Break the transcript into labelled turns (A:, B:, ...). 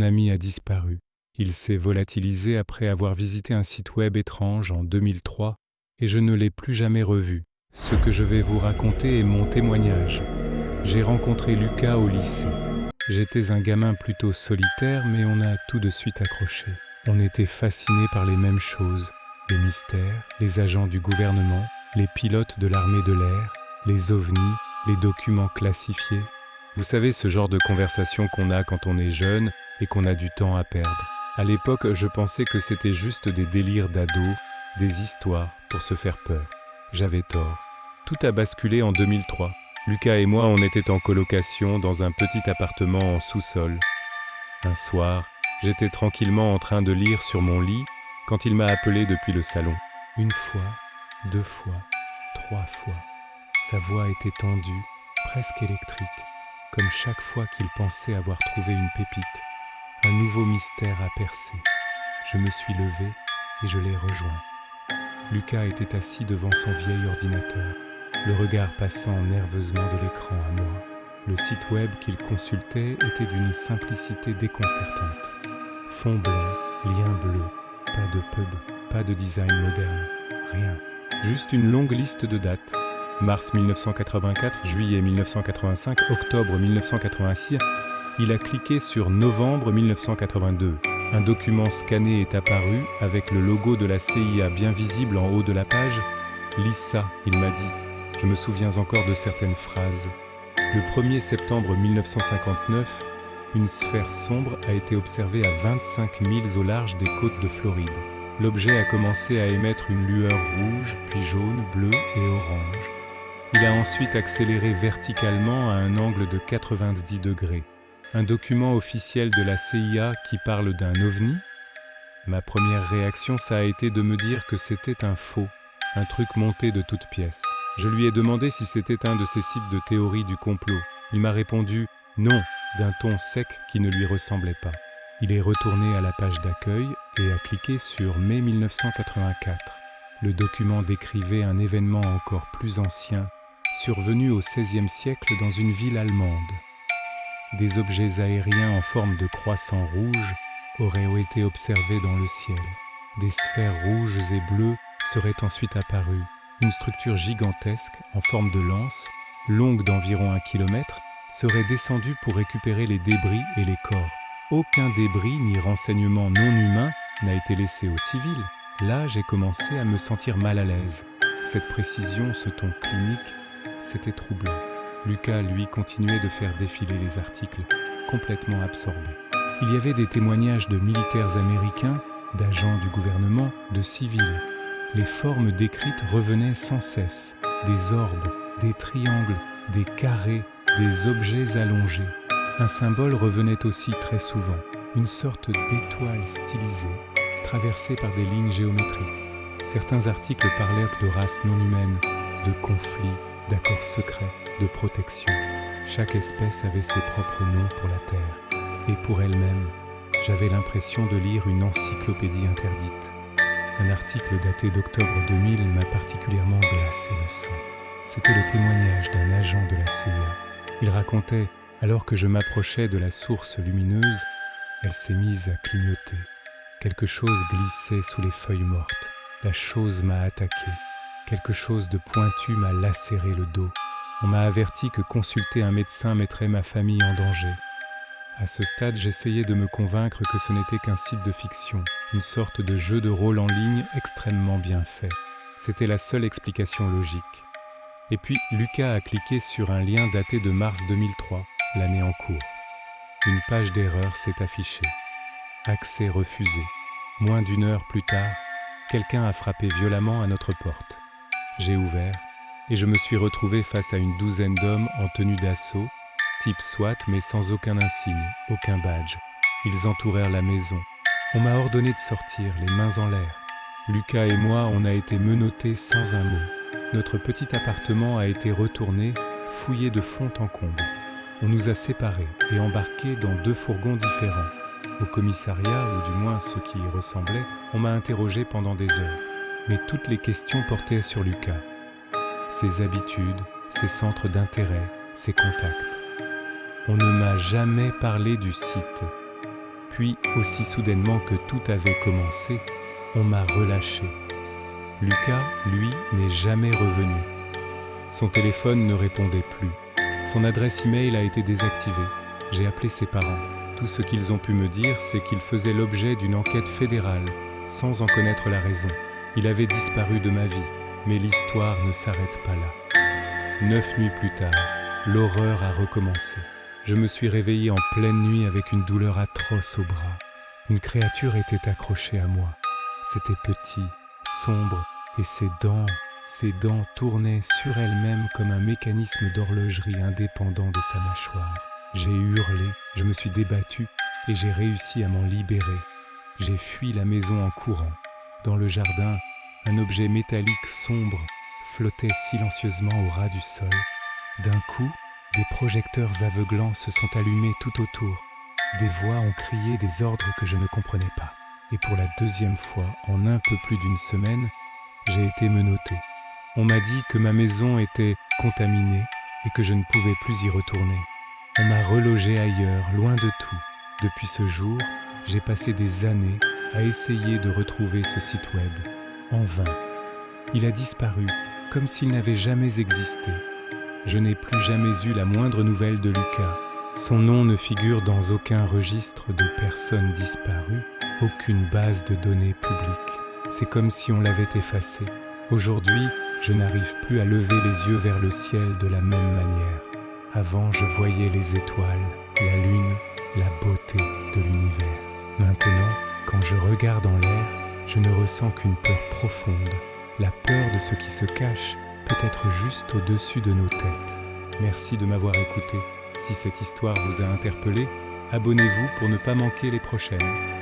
A: Mon ami a disparu. Il s'est volatilisé après avoir visité un site web étrange en 2003 et je ne l'ai plus jamais revu. Ce que je vais vous raconter est mon témoignage. J'ai rencontré Lucas au lycée. J'étais un gamin plutôt solitaire, mais on a tout de suite accroché. On était fascinés par les mêmes choses, les mystères, les agents du gouvernement, les pilotes de l'armée de l'air, les ovnis, les documents classifiés. Vous savez, ce genre de conversation qu'on a quand on est jeune et qu'on a du temps à perdre. À l'époque, je pensais que c'était juste des délires d'ados, des histoires pour se faire peur. J'avais tort. Tout a basculé en 2003. Lucas et moi, on était en colocation dans un petit appartement en sous-sol. Un soir, j'étais tranquillement en train de lire sur mon lit quand il m'a appelé depuis le salon. Une fois, 2 fois, 3 fois. Sa voix était tendue, presque électrique, comme chaque fois qu'il pensait avoir trouvé une pépite. Un nouveau mystère a percé. Je me suis levé et je l'ai rejoint. Lucas était assis devant son vieil ordinateur, le regard passant nerveusement de l'écran à moi. Le site web qu'il consultait était d'une simplicité déconcertante. Fond blanc, lien bleu, pas de pub, pas de design moderne, rien. Juste une longue liste de dates. Mars 1984, juillet 1985, octobre 1986. Il a cliqué sur novembre 1982. Un document scanné est apparu avec le logo de la CIA bien visible en haut de la page. Lis ça, il m'a dit. Je me souviens encore de certaines phrases. Le 1er septembre 1959, une sphère sombre a été observée à 25 milles au large des côtes de Floride. L'objet a commencé à émettre une lueur rouge, puis jaune, bleue et orange. Il a ensuite accéléré verticalement à un angle de 90 degrés. Un document officiel de la CIA qui parle d'un ovni? Ma première réaction, ça a été de me dire que c'était un faux, un truc monté de toutes pièces. Je lui ai demandé si c'était un de ces sites de théorie du complot. Il m'a répondu « non » d'un ton sec qui ne lui ressemblait pas. Il est retourné à la page d'accueil et a cliqué sur mai 1984. Le document décrivait un événement encore plus ancien, survenu au XVIe siècle dans une ville allemande. Des objets aériens en forme de croissant rouge auraient été observés dans le ciel. Des sphères rouges et bleues seraient ensuite apparues. Une structure gigantesque, en forme de lance, longue d'environ 1 kilomètre, serait descendue pour récupérer les débris et les corps. Aucun débris ni renseignement non humain n'a été laissé aux civils. Là, j'ai commencé à me sentir mal à l'aise. Cette précision, ce ton clinique, c'était troublant. Lucas, lui, continuait de faire défiler les articles, complètement absorbé. Il y avait des témoignages de militaires américains, d'agents du gouvernement, de civils. Les formes décrites revenaient sans cesse. Des orbes, des triangles, des carrés, des objets allongés. Un symbole revenait aussi très souvent, une sorte d'étoile stylisée, traversée par des lignes géométriques. Certains articles parlaient de races non humaines, de conflits, d'accords secrets, de protection. Chaque espèce avait ses propres noms pour la Terre. Et pour elle-même, j'avais l'impression de lire une encyclopédie interdite. Un article daté d'octobre 2000 m'a particulièrement glacé le sang. C'était le témoignage d'un agent de la CIA. Il racontait, alors que je m'approchais de la source lumineuse, elle s'est mise à clignoter. Quelque chose glissait sous les feuilles mortes. La chose m'a attaqué. Quelque chose de pointu m'a lacéré le dos. On m'a averti que consulter un médecin mettrait ma famille en danger. À ce stade, j'essayais de me convaincre que ce n'était qu'un site de fiction, une sorte de jeu de rôle en ligne extrêmement bien fait. C'était la seule explication logique. Et puis, Lucas a cliqué sur un lien daté de mars 2003, l'année en cours. Une page d'erreur s'est affichée. Accès refusé. Moins d'1 heure plus tard, quelqu'un a frappé violemment à notre porte. J'ai ouvert et je me suis retrouvé face à une douzaine d'hommes en tenue d'assaut, type SWAT mais sans aucun insigne, aucun badge. Ils entourèrent la maison. On m'a ordonné de sortir, les mains en l'air. Lucas et moi, on a été menottés sans un mot. Notre petit appartement a été retourné, fouillé de fond en comble. On nous a séparés et embarqués dans 2 fourgons différents. Au commissariat, ou du moins ceux qui y ressemblaient, on m'a interrogé pendant des heures. Mais toutes les questions portaient sur Lucas. Ses habitudes, ses centres d'intérêt, ses contacts. On ne m'a jamais parlé du site. Puis, aussi soudainement que tout avait commencé, on m'a relâché. Lucas, lui, n'est jamais revenu. Son téléphone ne répondait plus. Son adresse e-mail a été désactivée. J'ai appelé ses parents. Tout ce qu'ils ont pu me dire, c'est qu'il faisait l'objet d'une enquête fédérale, sans en connaître la raison. Il avait disparu de ma vie, mais l'histoire ne s'arrête pas là. 9 nuits plus tard, l'horreur a recommencé. Je me suis réveillé en pleine nuit avec une douleur atroce au bras. Une créature était accrochée à moi. C'était petit, sombre, et ses dents tournaient sur elles-mêmes comme un mécanisme d'horlogerie indépendant de sa mâchoire. J'ai hurlé, je me suis débattu et j'ai réussi à m'en libérer. J'ai fui la maison en courant. Dans le jardin, un objet métallique sombre flottait silencieusement au ras du sol. D'un coup, des projecteurs aveuglants se sont allumés tout autour. Des voix ont crié des ordres que je ne comprenais pas. Et pour la deuxième fois, en un peu plus d'une semaine, j'ai été menotté. On m'a dit que ma maison était contaminée et que je ne pouvais plus y retourner. On m'a relogé ailleurs, loin de tout. Depuis ce jour, j'ai passé des années à essayer de retrouver ce site web. En vain. Il a disparu, comme s'il n'avait jamais existé. Je n'ai plus jamais eu la moindre nouvelle de Lucas. Son nom ne figure dans aucun registre de personnes disparues, aucune base de données publique. C'est comme si on l'avait effacé. Aujourd'hui, je n'arrive plus à lever les yeux vers le ciel de la même manière. Avant, je voyais les étoiles, la lune, la beauté de l'univers. Maintenant, quand je regarde en l'air, je ne ressens qu'une peur profonde. La peur de ce qui se cache, peut-être juste au-dessus de nos têtes. Merci de m'avoir écouté. Si cette histoire vous a interpellé, abonnez-vous pour ne pas manquer les prochaines.